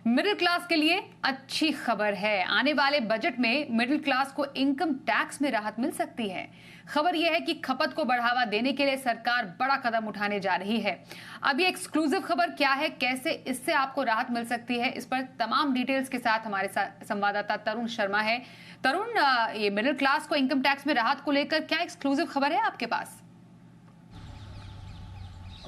Middle class के लिए अच्छी खबर है। आने वाले बजट में मिडिल क्लास को इनकम टैक्स में राहत मिल सकती है। खबर यह है कि खपत को बढ़ावा देने के लिए सरकार बड़ा कदम उठाने जा रही है। अब ये एक्सक्लूसिव खबर क्या है, कैसे इससे आपको राहत मिल सकती है, इस पर तमाम डिटेल्स के साथ हमारे संवाददाता तरुण शर्मा है। तरुण, ये मिडिल क्लास को इनकम टैक्स में राहत को लेकर क्या एक्सक्लूसिव खबर है आपके पास?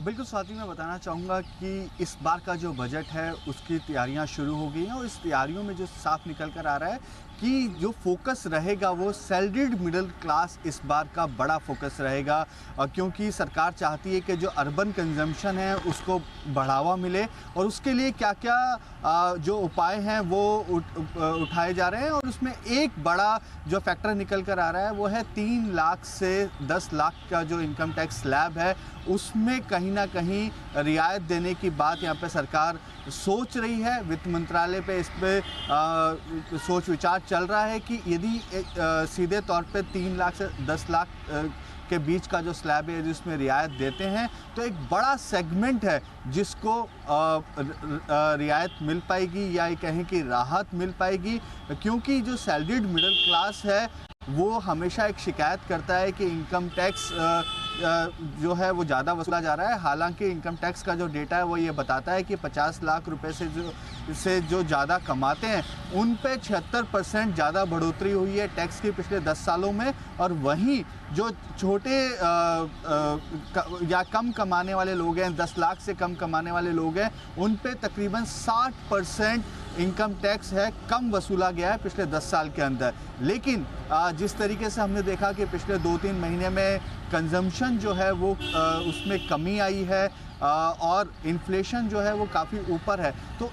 बिल्कुल स्वाति, मैं बताना चाहूँगा कि इस बार का जो बजट है उसकी तैयारियां शुरू हो गई हैं और इस तैयारियों में जो साफ निकल कर आ रहा है कि जो फोकस रहेगा वो सैलरीड मिडिल क्लास इस बार का बड़ा फोकस रहेगा, क्योंकि सरकार चाहती है कि जो अर्बन कंजम्पशन है उसको बढ़ावा मिले और उसके लिए क्या क्या जो उपाय हैं वो उठाए जा रहे हैं। और उसमें एक बड़ा जो फैक्टर निकल कर आ रहा है वो है 3 लाख से 10 लाख का जो इनकम टैक्स स्लैब है उसमें कहीं ना कहीं रियायत देने की बात यहाँ पे सरकार सोच रही है। वित्त मंत्रालय पे इस पे सोच विचार चल रहा है कि यदि सीधे तौर पे 3 लाख से 10 लाख के बीच का जो स्लैब है जिसमें रियायत देते हैं तो एक बड़ा सेगमेंट है जिसको रियायत मिल पाएगी या ये कहें कि राहत मिल पाएगी, क्योंकि जो सैलरीड मिडिल क्लास है वो हमेशा एक शिकायत करता है कि इनकम टैक्स जो है वो ज़्यादा वसूला जा रहा है। हालांकि इनकम टैक्स का जो डेटा है वो ये बताता है कि 50 लाख रुपए से जो ज़्यादा कमाते हैं उन पे 76% ज़्यादा बढ़ोतरी हुई है टैक्स की पिछले 10 सालों में। और वहीं जो छोटे या कम कमाने वाले लोग हैं, 10 लाख से कम कमाने वाले लोग हैं, उन पे तकरीबन 60% इनकम टैक्स है कम वसूला गया है पिछले 10 साल के अंदर। लेकिन जिस तरीके से हमने देखा कि पिछले 2-3 महीने में कंजम्पशन जो है वो उसमें कमी आई है और इन्फ्लेशन जो है वो काफ़ी ऊपर है, तो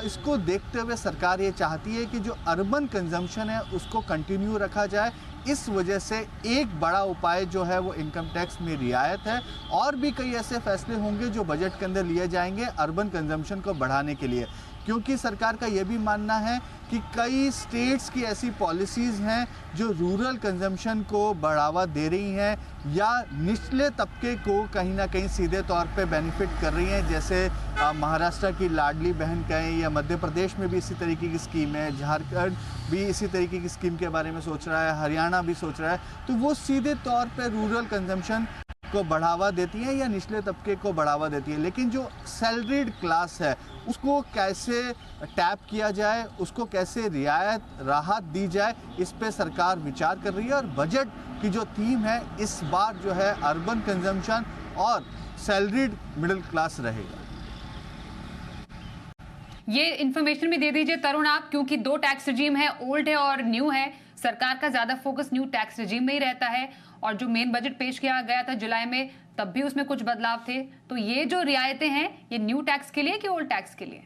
इसको देखते हुए सरकार ये चाहती है कि जो अर्बन कंजम्पशन है उसको कंटिन्यू रखा जाए। इस वजह से एक बड़ा उपाय जो है वो इनकम टैक्स में रियायत है। और भी कई ऐसे फैसले होंगे जो बजट के अंदर लिए जाएंगे अर्बन कंजम्पशन को बढ़ाने के लिए, क्योंकि सरकार का ये भी मानना है कि कई स्टेट्स की ऐसी पॉलिसीज़ हैं जो रूरल कंजम्पशन को बढ़ावा दे रही हैं या निचले तबके को कहीं ना कहीं सीधे तौर पे बेनिफिट कर रही हैं। जैसे महाराष्ट्र की लाडली बहन कहें या मध्य प्रदेश में भी इसी तरीके की स्कीम है, झारखंड भी इसी तरीके की स्कीम के बारे में सोच रहा है, हरियाणा भी सोच रहा है। तो वो सीधे तौर पे रूरल कंजम्पशन को बढ़ावा देती है या निचले तबके को बढ़ावा देती है। लेकिन जो सैलरीड क्लास है उसको कैसे टैप किया जाए, उसको कैसे रियायत राहत दी जाए, इस पे सरकार विचार कर रही है। और बजट की जो थीम है इस बार जो है अर्बन कंजम्पशन और सैलरीड मिडिल क्लास रहेगा। ये इन्फॉर्मेशन भी दे दीजिए तरुण आप, क्योंकि 2 टैक्स रिजीम है, ओल्ड है और न्यू है। सरकार का ज्यादा फोकस न्यू टैक्स रिजीम में ही रहता है और जो मेन बजट पेश किया गया था जुलाई में तब भी उसमें कुछ बदलाव थे। तो ये जो रियायतें हैं ये न्यू टैक्स के लिए कि ओल्ड टैक्स के लिए?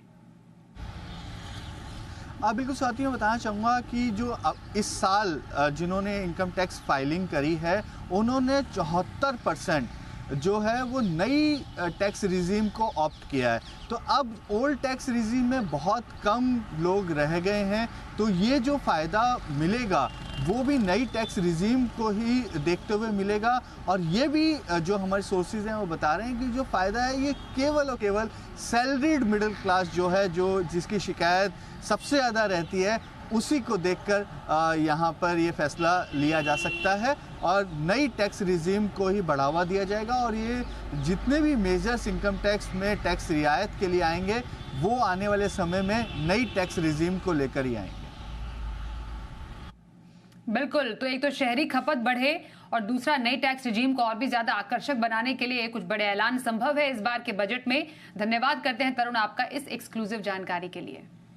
बिल्कुल साथी, मैं बताना चाहूँगा कि जो इस साल जिन्होंने इनकम टैक्स फाइलिंग करी है उन्होंने 74% जो है वो नई टैक्स रिजीम को ऑप्ट किया है। तो अब ओल्ड टैक्स रिजीम में बहुत कम लोग रह गए हैं, तो ये जो फ़ायदा मिलेगा वो भी नई टैक्स रिजीम को ही देखते हुए मिलेगा। और ये भी जो हमारे सोर्सेज हैं वो बता रहे हैं कि जो फ़ायदा है ये केवल और केवल सैलरीड मिडिल क्लास जो है, जो जिसकी शिकायत सबसे ज़्यादा रहती है, उसी को देखकर यहाँ पर ये फैसला लिया जा सकता है और नई टैक्स रिजीम को ही बढ़ावा दिया जाएगा। और ये जितने भी मेजर्स इनकम टैक्स में टैक्स रियायत के लिए आएंगे वो आने वाले समय में नई टैक्स रिजीम को लेकर ही आएंगे। बिल्कुल, तो एक तो शहरी खपत बढ़े और दूसरा नई टैक्स रिजीम को और भी ज्यादा आकर्षक बनाने के लिए कुछ बड़े ऐलान संभव है इस बार के बजट में। धन्यवाद करते हैं तरुण आपका इस एक्सक्लूसिव जानकारी के लिए।